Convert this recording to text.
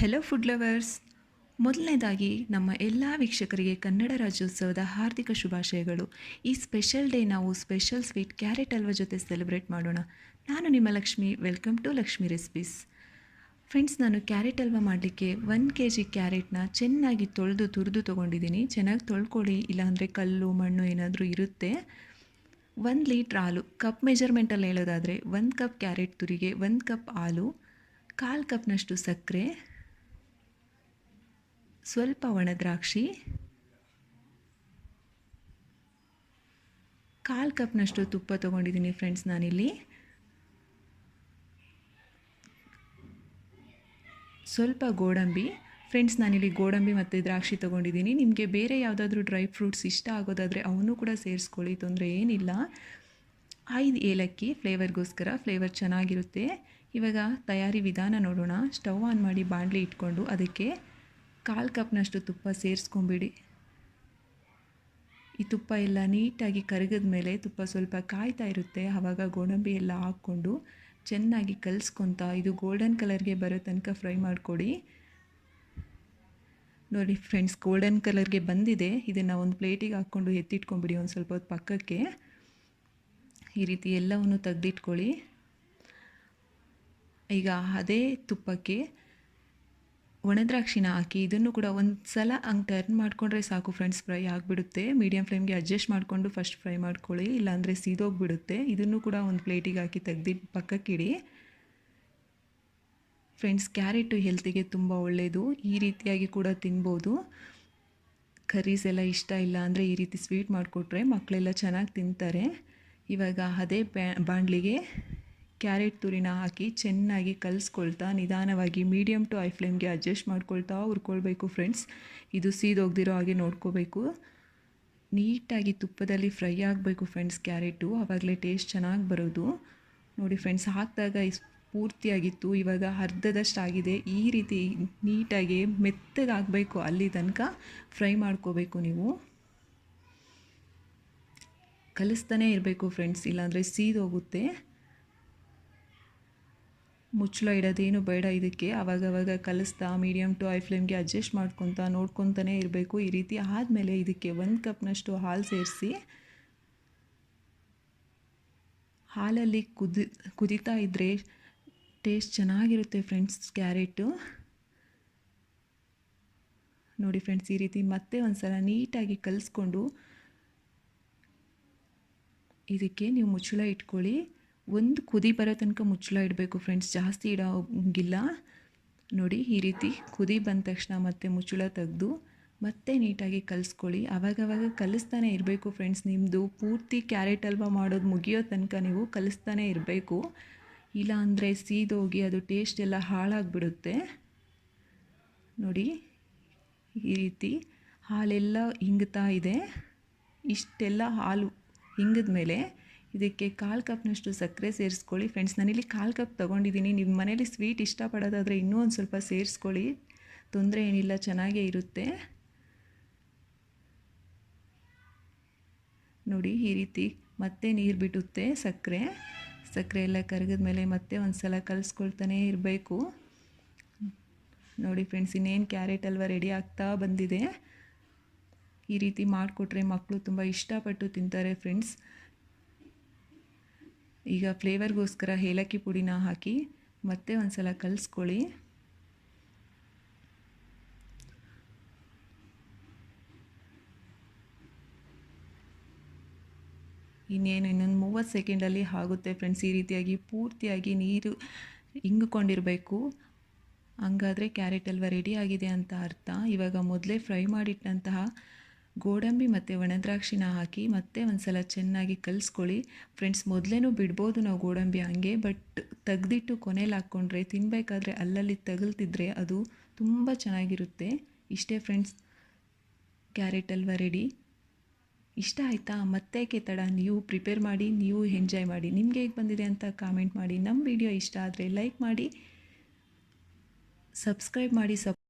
Hello food lovers. ಮೊದಲನೇದಾಗಿ ನಮ್ಮ ಎಲ್ಲ ವೀಕ್ಷಕರಿಗೆ ಕನ್ನಡ ರಾಜ್ಯೋತ್ಸವದ ಹಾರ್ದಿಕ ಶುಭಾಶಯಗಳು. ಈ ಸ್ಪೆಷಲ್ ಡೇ ನಾವು ಸ್ಪೆಷಲ್ ಸ್ವೀಟ್ ಕ್ಯಾರೆಟ್ ಹಲ್ವಾ ಜೊತೆ ಸೆಲೆಬ್ರೇಟ್ ಮಾಡೋಣ. ನಾನು ನಿಮ್ಮ Lakshmi. Welcome to Lakshmi recipes. Friends, ನಾನು ಕ್ಯಾರೆಟ್ ಹಲ್ವಾ ಮಾಡಲಿಕ್ಕೆ 1 kg ಕ್ಯಾರೆಟ್ನ ಚೆನ್ನಾಗಿ ತುರಿದು ತೊಗೊಂಡಿದ್ದೀನಿ. ಚೆನ್ನಾಗಿ ತೊಳ್ಕೊಳ್ಳಿ, ಇಲ್ಲಾಂದರೆ ಕಲ್ಲು ಮಣ್ಣು ಏನಾದರೂ ಇರುತ್ತೆ. 1 ಲೀಟ್ರ್ ಹಾಲು, ಕಪ್ ಮೆಜರ್ಮೆಂಟಲ್ಲಿ ಹೇಳೋದಾದರೆ 1 ಕಪ್ ಕ್ಯಾರೆಟ್ ತುರಿಗೆ 1 ಕಪ್ ಹಾಲು, 1/4 ಕಪ್ನಷ್ಟು ಸಕ್ಕರೆ, ಸ್ವಲ್ಪ ಒಣ ದ್ರಾಕ್ಷಿ, 1/4 ಕಪ್ನಷ್ಟು ತುಪ್ಪ ತೊಗೊಂಡಿದ್ದೀನಿ ಫ್ರೆಂಡ್ಸ್ ನಾನಿಲ್ಲಿ. ಸ್ವಲ್ಪ ಗೋಡಂಬಿ ಫ್ರೆಂಡ್ಸ್, ನಾನಿಲ್ಲಿ ಗೋಡಂಬಿ ಮತ್ತು ದ್ರಾಕ್ಷಿ ತೊಗೊಂಡಿದ್ದೀನಿ. ನಿಮಗೆ ಬೇರೆ ಯಾವುದಾದ್ರೂ ಡ್ರೈ ಫ್ರೂಟ್ಸ್ ಇಷ್ಟ ಆಗೋದಾದರೆ ಅವನು ಕೂಡ ಸೇರಿಸ್ಕೊಳ್ಳಿ, ತೊಂದರೆ ಏನಿಲ್ಲ. 5 ಏಲಕ್ಕಿ ಫ್ಲೇವರ್ಗೋಸ್ಕರ, ಫ್ಲೇವರ್ ಚೆನ್ನಾಗಿರುತ್ತೆ. ಇವಾಗ ತಯಾರಿ ವಿಧಾನ ನೋಡೋಣ. ಸ್ಟವ್ ಆನ್ ಮಾಡಿ ಬಾಣಲಿ ಇಟ್ಕೊಂಡು ಅದಕ್ಕೆ 1/4 ಕಪ್ನಷ್ಟು ತುಪ್ಪ ಸೇರಿಸ್ಕೊಂಬಿಡಿ. ಈ ತುಪ್ಪ ಎಲ್ಲ ನೀಟಾಗಿ ಕರಗಿದ ಮೇಲೆ ತುಪ್ಪ ಸ್ವಲ್ಪ ಕಾಯ್ತಾ ಇರುತ್ತೆ. ಆವಾಗ ಗೋಡಂಬಿ ಎಲ್ಲ ಹಾಕ್ಕೊಂಡು ಚೆನ್ನಾಗಿ ಕಲಿಸ್ಕೊತ ಇದು ಗೋಲ್ಡನ್ ಕಲರ್ಗೆ ಬರೋ ತನಕ ಫ್ರೈ ಮಾಡಿಕೊಡಿ. ನೋಡಿ ಫ್ರೆಂಡ್ಸ್, ಗೋಲ್ಡನ್ ಕಲರ್ಗೆ ಬಂದಿದೆ. ಇದನ್ನು ಒಂದು ಪ್ಲೇಟಿಗೆ ಹಾಕ್ಕೊಂಡು ಎತ್ತಿಟ್ಕೊಂಬಿಡಿ ಒಂದು ಸ್ವಲ್ಪ ಹೊತ್ತು ಪಕ್ಕಕ್ಕೆ. ಈ ರೀತಿ ಎಲ್ಲವನ್ನು ತೆಗೆದಿಟ್ಕೊಳ್ಳಿ. ಈಗ ಅದೇ ತುಪ್ಪಕ್ಕೆ ಒಣದ್ರಾಕ್ಷಿನ ಹಾಕಿ ಇದನ್ನು ಕೂಡ ಒಂದು ಸಲ ಹಂಗೆ ಟರ್ನ್ ಮಾಡಿಕೊಂಡ್ರೆ ಸಾಕು ಫ್ರೆಂಡ್ಸ್, ಫ್ರೈ ಆಗಿಬಿಡುತ್ತೆ. ಮೀಡಿಯಮ್ ಫ್ಲೇಮ್ಗೆ ಅಡ್ಜಸ್ಟ್ ಮಾಡಿಕೊಂಡು ಫಸ್ಟ್ ಫ್ರೈ ಮಾಡ್ಕೊಳ್ಳಿ, ಇಲ್ಲಾಂದರೆ ಸೀದೋಗಿಬಿಡುತ್ತೆ. ಇದನ್ನು ಕೂಡ ಒಂದು ಪ್ಲೇಟಿಗೆ ಹಾಕಿ ತೆಗೆದಿಟ್ಟು ಪಕ್ಕಕ್ಕಿಡಿ. ಫ್ರೆಂಡ್ಸ್, ಕ್ಯಾರೆಟು ಹೆಲ್ತಿಗೆ ತುಂಬ ಒಳ್ಳೆಯದು. ಈ ರೀತಿಯಾಗಿ ಕೂಡ ತಿನ್ಬೋದು. ಕರೀಸ್ ಎಲ್ಲ ಇಷ್ಟ ಇಲ್ಲ ಅಂದರೆ ಈ ರೀತಿ ಸ್ವೀಟ್ ಮಾಡಿಕೊಟ್ರೆ ಮಕ್ಕಳೆಲ್ಲ ಚೆನ್ನಾಗಿ ತಿಂತಾರೆ. ಇವಾಗ ಅದೇ ಬಾಣಲಿಗೆ ಕ್ಯಾರೆಟ್ ತುರಿನ ಹಾಕಿ ಚೆನ್ನಾಗಿ ಕಲಿಸ್ಕೊಳ್ತಾ ನಿಧಾನವಾಗಿ ಮೀಡಿಯಮ್ ಟು ಹೈ ಫ್ಲೇಮ್ಗೆ ಅಡ್ಜಸ್ಟ್ ಮಾಡ್ಕೊಳ್ತಾ ಹುರ್ಕೊಳ್ಬೇಕು ಫ್ರೆಂಡ್ಸ್. ಇದು ಸೀದೋಗ್ದಿರೋ ಹಾಗೆ ನೋಡ್ಕೋಬೇಕು. ನೀಟಾಗಿ ತುಪ್ಪದಲ್ಲಿ ಫ್ರೈ ಆಗಬೇಕು ಫ್ರೆಂಡ್ಸ್ ಕ್ಯಾರೆಟು, ಆವಾಗಲೇ ಟೇಸ್ಟ್ ಚೆನ್ನಾಗಿ ಬರೋದು. ನೋಡಿ ಫ್ರೆಂಡ್ಸ್, ಹಾಕಿದಾಗ ಪೂರ್ತಿಯಾಗಿತ್ತು, ಇವಾಗ ಅರ್ಧದಷ್ಟು ಆಗಿದೆ. ಈ ರೀತಿ ನೀಟಾಗಿ ಮೆತ್ತಗಾಗಬೇಕು, ಅಲ್ಲಿ ತನಕ ಫ್ರೈ ಮಾಡ್ಕೋಬೇಕು. ನೀವು ಕಲಿಸ್ತಾನೇ ಇರಬೇಕು ಫ್ರೆಂಡ್ಸ್, ಇಲ್ಲಾಂದರೆ ಸೀದೋಗುತ್ತೆ. ಮುಚ್ಚಳ ಇಡೋದೇನು ಬೇಡ ಇದಕ್ಕೆ. ಆವಾಗವಾಗ ಕಲಿಸ್ತಾ ಮೀಡಿಯಮ್ ಟು ಹೈ ಫ್ಲೇಮ್ಗೆ ಅಡ್ಜಸ್ಟ್ ಮಾಡ್ಕೊತಾ ನೋಡ್ಕೊತಾನೇ ಇರಬೇಕು. ಈ ರೀತಿ ಆದಮೇಲೆ ಇದಕ್ಕೆ 1 ಕಪ್ನಷ್ಟು ಹಾಲು ಸೇರಿಸಿ, ಹಾಲಲ್ಲಿ ಕುದೀತಾ ಇದ್ದರೆ ಟೇಸ್ಟ್ ಚೆನ್ನಾಗಿರುತ್ತೆ ಫ್ರೆಂಡ್ಸ್ ಕ್ಯಾರೆಟು. ನೋಡಿ ಫ್ರೆಂಡ್ಸ್, ಈ ರೀತಿ ಮತ್ತೆ ಒಂದು ಸಲ ನೀಟಾಗಿ ಕಲಿಸ್ಕೊಂಡು ಇದಕ್ಕೆ ನೀವು ಮುಚ್ಚಳ ಇಟ್ಕೊಳ್ಳಿ. ಒಂದು ಕುದಿ ಬರೋ ತನಕ ಮುಚ್ಚಳ ಇಡಬೇಕು ಫ್ರೆಂಡ್ಸ್, ಜಾಸ್ತಿ ಇಡೋಂಗಿಲ್ಲ. ನೋಡಿ ಈ ರೀತಿ ಕುದಿ ಬಂದ ತಕ್ಷಣ ಮತ್ತೆ ಮುಚ್ಚಳ ತೆಗೆದು ಮತ್ತೆ ನೀಟಾಗಿ ಕಲಿಸ್ಕೊಳ್ಳಿ. ಆವಾಗವಾಗ ಕಲಿಸ್ತಾನೆ ಇರಬೇಕು ಫ್ರೆಂಡ್ಸ್. ನಿಮ್ಮದು ಪೂರ್ತಿ ಕ್ಯಾರೆಟ್ ಹಲ್ವಾ ಮಾಡೋದು ಮುಗಿಯೋ ತನಕ ನೀವು ಕಲಿಸ್ತಾನೆ ಇರಬೇಕು, ಇಲ್ಲ ಅಂದರೆ ಸೀದೋಗಿ ಅದು ಟೇಸ್ಟ್ ಎಲ್ಲ ಹಾಳಾಗಿಬಿಡುತ್ತೆ. ನೋಡಿ ಈ ರೀತಿ ಹಾಲೆಲ್ಲ ಹಿಂಗ್ತಾ ಇದೆ. ಇಷ್ಟೆಲ್ಲ ಹಾಲು ಹಿಂಗಿದ ಮೇಲೆ ಇದಕ್ಕೆ 1/4 ಕಪ್ನಷ್ಟು ಸಕ್ಕರೆ ಸೇರಿಸ್ಕೊಳ್ಳಿ ಫ್ರೆಂಡ್ಸ್. ನಾನಿಲ್ಲಿ 1/4 ಕಪ್ ತೊಗೊಂಡಿದ್ದೀನಿ. ನಿಮ್ಮ ಮನೇಲಿ ಸ್ವೀಟ್ ಇಷ್ಟಪಡೋದಾದರೆ ಇನ್ನೂ ಒಂದು ಸ್ವಲ್ಪ ಸೇರಿಸ್ಕೊಳ್ಳಿ, ತೊಂದರೆ ಏನಿಲ್ಲ, ಚೆನ್ನಾಗೇ ಇರುತ್ತೆ. ನೋಡಿ ಈ ರೀತಿ ಮತ್ತೆ ನೀರು ಬಿಡುತ್ತೆ ಸಕ್ಕರೆ ಎಲ್ಲ ಕರಗಿದ ಮೇಲೆ ಮತ್ತೆ ಒಂದು ಸಲ ಕಲಿಸ್ಕೊಳ್ತಾನೇ ಇರಬೇಕು. ನೋಡಿ ಫ್ರೆಂಡ್ಸ್, ಇನ್ನೇನು ಕ್ಯಾರೆಟ್ ಹಲ್ವಾ ರೆಡಿ ಆಗ್ತಾ ಬಂದಿದೆ. ಈ ರೀತಿ ಮಾಡಿಕೊಟ್ರೆ ಮಕ್ಕಳು ತುಂಬ ಇಷ್ಟಪಟ್ಟು ತಿಂತಾರೆ ಫ್ರೆಂಡ್ಸ್. ಈಗ ಫ್ಲೇವರ್ಗೋಸ್ಕರ ಏಲಕ್ಕಿ ಪುಡಿನ ಹಾಕಿ ಮತ್ತೆ ಒಂದು ಸಲ ಕಲಿಸ್ಕೊಳ್ಳಿ. ಇನ್ನೊಂದು 30 ಸೆಕೆಂಡಲ್ಲಿ ಆಗುತ್ತೆ ಫ್ರೆಂಡ್ಸ್. ಈ ರೀತಿಯಾಗಿ ಪೂರ್ತಿಯಾಗಿ ನೀರು ಹಿಂಗಿಕೊಂಡಿರಬೇಕು, ಹಂಗಾದರೆ ಕ್ಯಾರೆಟ್ ಹಲ್ವಾ ರೆಡಿ ಆಗಿದೆ ಅಂತ ಅರ್ಥ. ಇವಾಗ ಮೊದಲೇ ಫ್ರೈ ಮಾಡಿಟ್ಟಂತಹ ಗೋಡಂಬಿ ಮತ್ತು ಒಣದ್ರಾಕ್ಷಿನ ಹಾಕಿ ಮತ್ತೆ ಒಂದು ಸಲ ಚೆನ್ನಾಗಿ ಕಲಿಸ್ಕೊಳ್ಳಿ ಫ್ರೆಂಡ್ಸ್. ಮೊದಲೇನೂ ಬಿಡ್ಬೋದು ನಾವು ಗೋಡಂಬಿ ಹಂಗೆ, ಬಟ್ ತೆಗೆದಿಟ್ಟು ಕೊನೆಯಲ್ಲಿ ಹಾಕ್ಕೊಂಡ್ರೆ ತಿನ್ನಬೇಕಾದ್ರೆ ಅಲ್ಲಲ್ಲಿ ತಗಲ್ತಿದ್ರೆ ಅದು ತುಂಬ ಚೆನ್ನಾಗಿರುತ್ತೆ. ಇಷ್ಟೇ ಫ್ರೆಂಡ್ಸ್, ಕ್ಯಾರೆಟ್ ಹಲ್ವಾ ರೆಡಿ. ಇಷ್ಟ ಆಯಿತಾ? ಮತ್ತೇಕೆ ತಡ, ನೀವು ಪ್ರಿಪೇರ್ ಮಾಡಿ, ನೀವು ಎಂಜಾಯ್ ಮಾಡಿ. ನಿಮಗೆ ಹೇಗೆ ಬಂದಿದೆ ಅಂತ ಕಾಮೆಂಟ್ ಮಾಡಿ. ನಮ್ಮ ವಿಡಿಯೋ ಇಷ್ಟ ಆದರೆ ಲೈಕ್ ಮಾಡಿ, ಸಬ್ಸ್ಕ್ರೈಬ್ ಮಾಡಿ.